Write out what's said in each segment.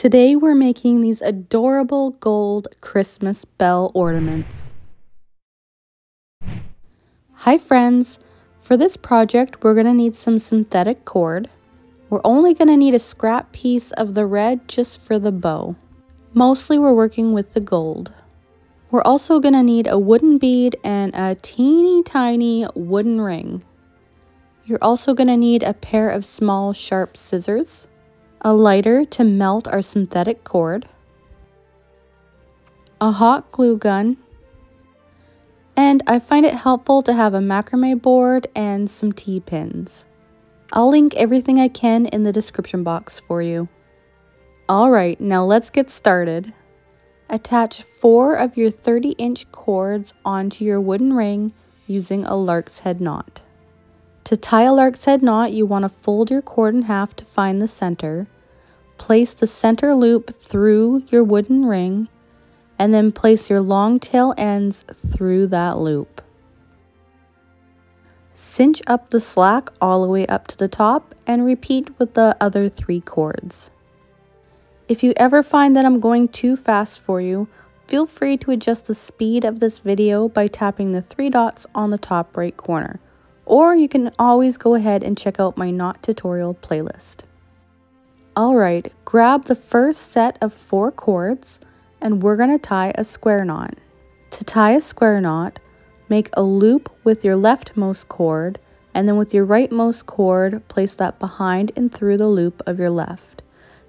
Today we're making these adorable gold Christmas bell ornaments. Hi friends! For this project we're going to need some synthetic cord. We're only going to need a scrap piece of the red just for the bow. Mostly we're working with the gold. We're also going to need a wooden bead and a teeny tiny wooden ring. You're also going to need a pair of small sharp scissors, a lighter to melt our synthetic cord, a hot glue gun, and I find it helpful to have a macrame board and some T-pins. I'll link everything I can in the description box for you. Alright, now let's get started. Attach 4 of your 30-inch cords onto your wooden ring using a lark's head knot. To tie a lark's head knot, you want to fold your cord in half to find the center. Place the center loop through your wooden ring, and then place your long tail ends through that loop. Cinch up the slack all the way up to the top and repeat with the other 3 cords. If you ever find that I'm going too fast for you, feel free to adjust the speed of this video by tapping the 3 dots on the top right corner, or you can always go ahead and check out my knot tutorial playlist. Alright, grab the first set of 4 cords and we're going to tie a square knot. To tie a square knot, make a loop with your leftmost cord, and then with your rightmost cord, place that behind and through the loop of your left.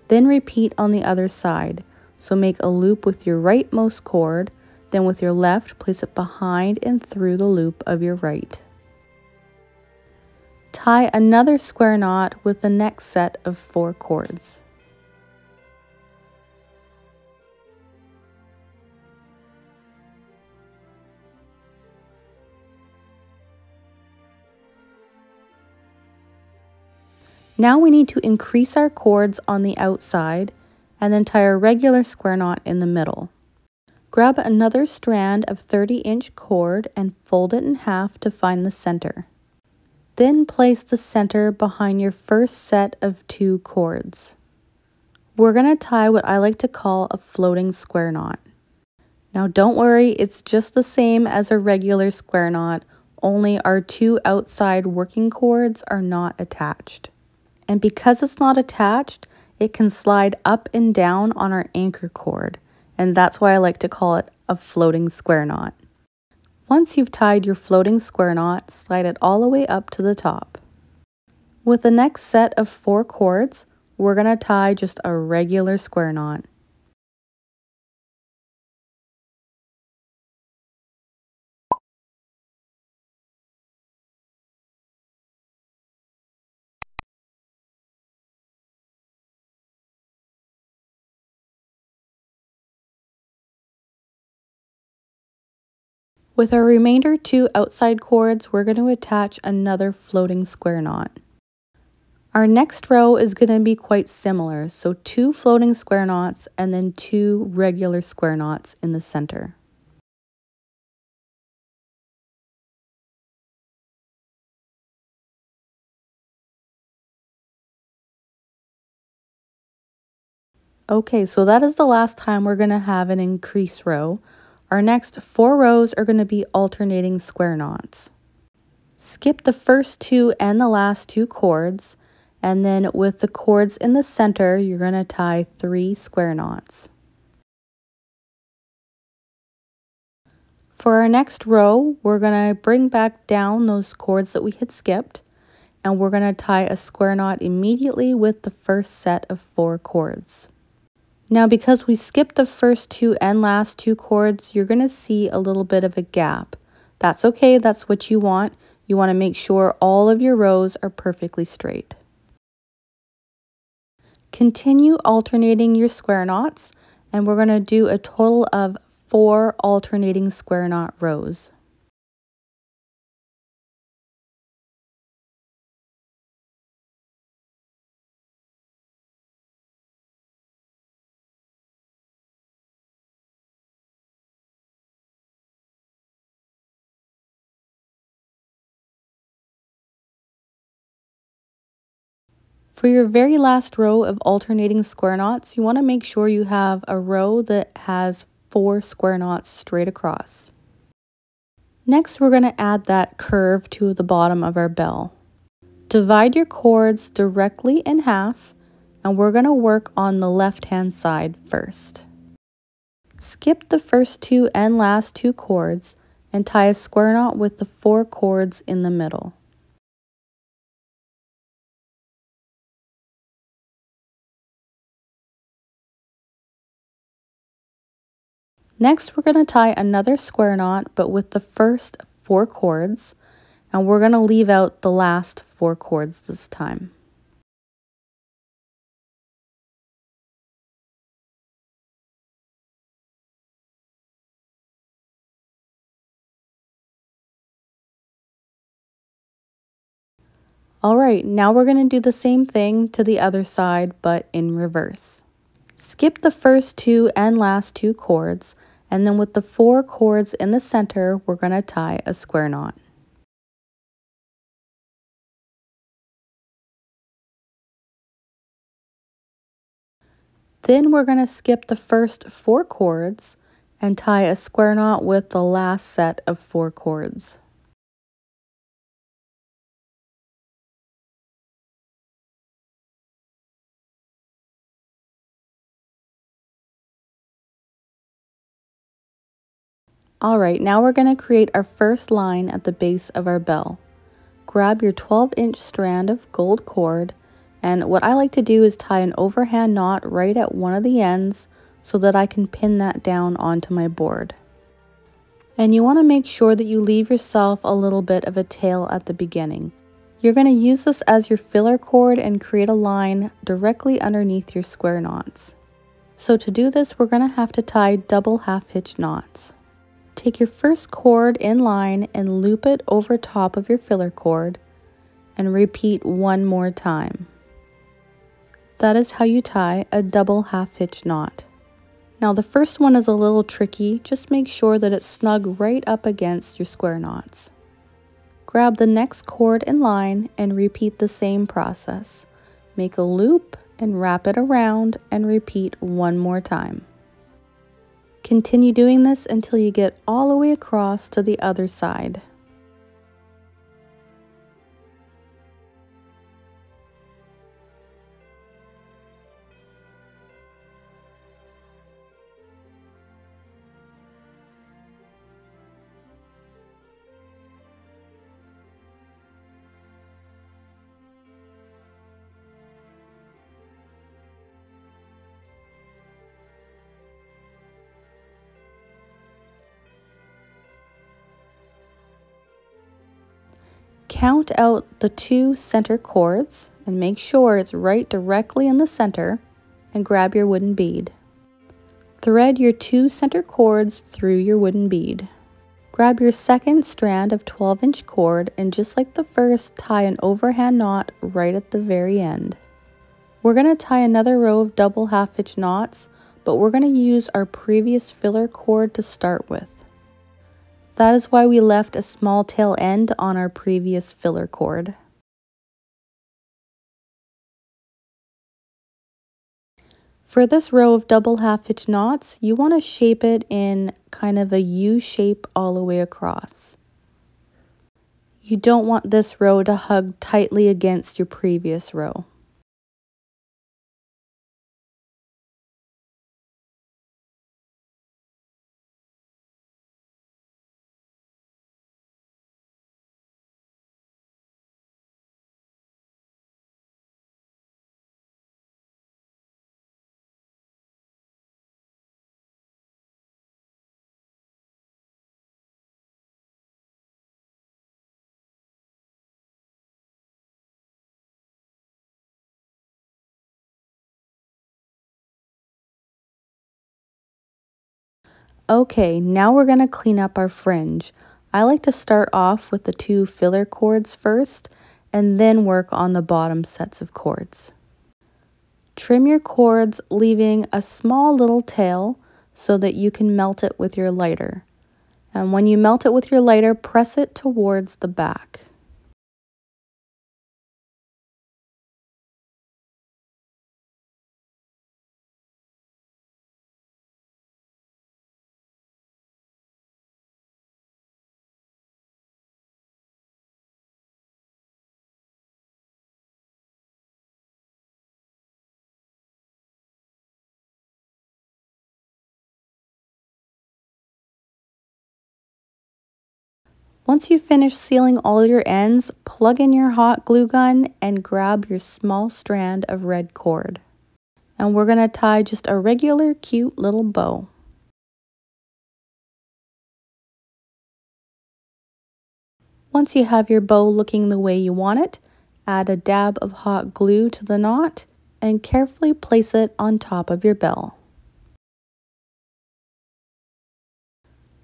Then repeat on the other side. So make a loop with your rightmost cord, then with your left, place it behind and through the loop of your right. Tie another square knot with the next set of 4 cords. Now we need to increase our cords on the outside and then tie a regular square knot in the middle. Grab another strand of 30-inch cord and fold it in half to find the center. Then place the center behind your first set of 2 cords. We're going to tie what I like to call a floating square knot. Now don't worry, it's just the same as a regular square knot, only our 2 outside working cords are not attached. And because it's not attached, it can slide up and down on our anchor cord, and that's why I like to call it a floating square knot. Once you've tied your floating square knot, slide it all the way up to the top. With the next set of 4 cords, we're going to tie just a regular square knot. With our remainder 2 outside cords, we're going to attach another floating square knot. Our next row is going to be quite similar, so 2 floating square knots and then 2 regular square knots in the center. Okay, so that is the last time we're going to have an increase row. Our next 4 rows are going to be alternating square knots. Skip the first 2 and the last 2 cords, and then with the cords in the center, you're going to tie 3 square knots. For our next row, we're going to bring back down those cords that we had skipped, and we're going to tie a square knot immediately with the first set of 4 cords. Now because we skipped the first 2 and last 2 cords, you're going to see a little bit of a gap. That's okay, that's what you want. You want to make sure all of your rows are perfectly straight. Continue alternating your square knots, and we're going to do a total of 4 alternating square knot rows. For your very last row of alternating square knots, you want to make sure you have a row that has 4 square knots straight across. Next, we're going to add that curve to the bottom of our bell. Divide your cords directly in half, and we're going to work on the left-hand side first. Skip the first 2 and last 2 cords and tie a square knot with the 4 cords in the middle. Next, we're going to tie another square knot, but with the first 4 cords, and we're going to leave out the last 4 cords this time. Alright, now we're going to do the same thing to the other side, but in reverse. Skip the first 2 and last 2 cords, and then with the 4 cords in the center, we're going to tie a square knot. Then we're going to skip the first 4 cords and tie a square knot with the last set of 4 cords. Alright, now we're going to create our first line at the base of our bell. Grab your 12-inch strand of gold cord, and what I like to do is tie an overhand knot right at one of the ends so that I can pin that down onto my board. And you want to make sure that you leave yourself a little bit of a tail at the beginning. You're going to use this as your filler cord and create a line directly underneath your square knots. So to do this, we're going to have to tie double half-hitch knots. Take your first cord in line and loop it over top of your filler cord and repeat one more time. That is how you tie a double half-hitch knot. Now the first one is a little tricky, just make sure that it's snug right up against your square knots. Grab the next cord in line and repeat the same process. Make a loop and wrap it around and repeat one more time. Continue doing this until you get all the way across to the other side. Count out the 2 center cords and make sure it's right directly in the center, and grab your wooden bead. Thread your 2 center cords through your wooden bead. Grab your second strand of 12-inch cord and just like the first, tie an overhand knot right at the very end. We're going to tie another row of double half-hitch knots, but we're going to use our previous filler cord to start with. That is why we left a small tail end on our previous filler cord. For this row of double half-hitch knots, you want to shape it in kind of a U shape all the way across. You don't want this row to hug tightly against your previous row. Okay, now we're going to clean up our fringe. I like to start off with the 2 filler cords first and then work on the bottom sets of cords. Trim your cords, leaving a small little tail so that you can melt it with your lighter. And when you melt it with your lighter, press it towards the back. Once you finish sealing all your ends, plug in your hot glue gun and grab your small strand of red cord. And we're going to tie just a regular cute little bow. Once you have your bow looking the way you want it, add a dab of hot glue to the knot and carefully place it on top of your bell.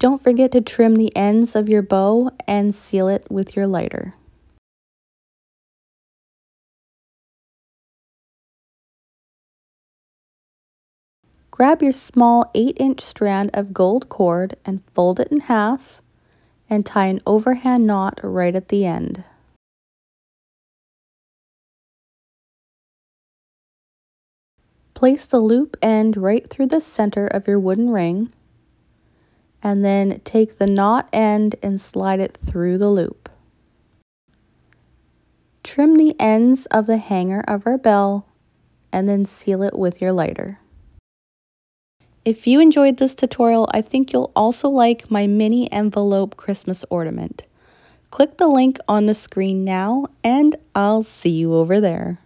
Don't forget to trim the ends of your bow and seal it with your lighter. Grab your small 8-inch strand of gold cord and fold it in half and tie an overhand knot right at the end. Place the loop end right through the center of your wooden ring and then take the knot end and slide it through the loop. Trim the ends of the hanger of our bell and then seal it with your lighter. If you enjoyed this tutorial, I think you'll also like my mini envelope Christmas ornament. Click the link on the screen now and I'll see you over there.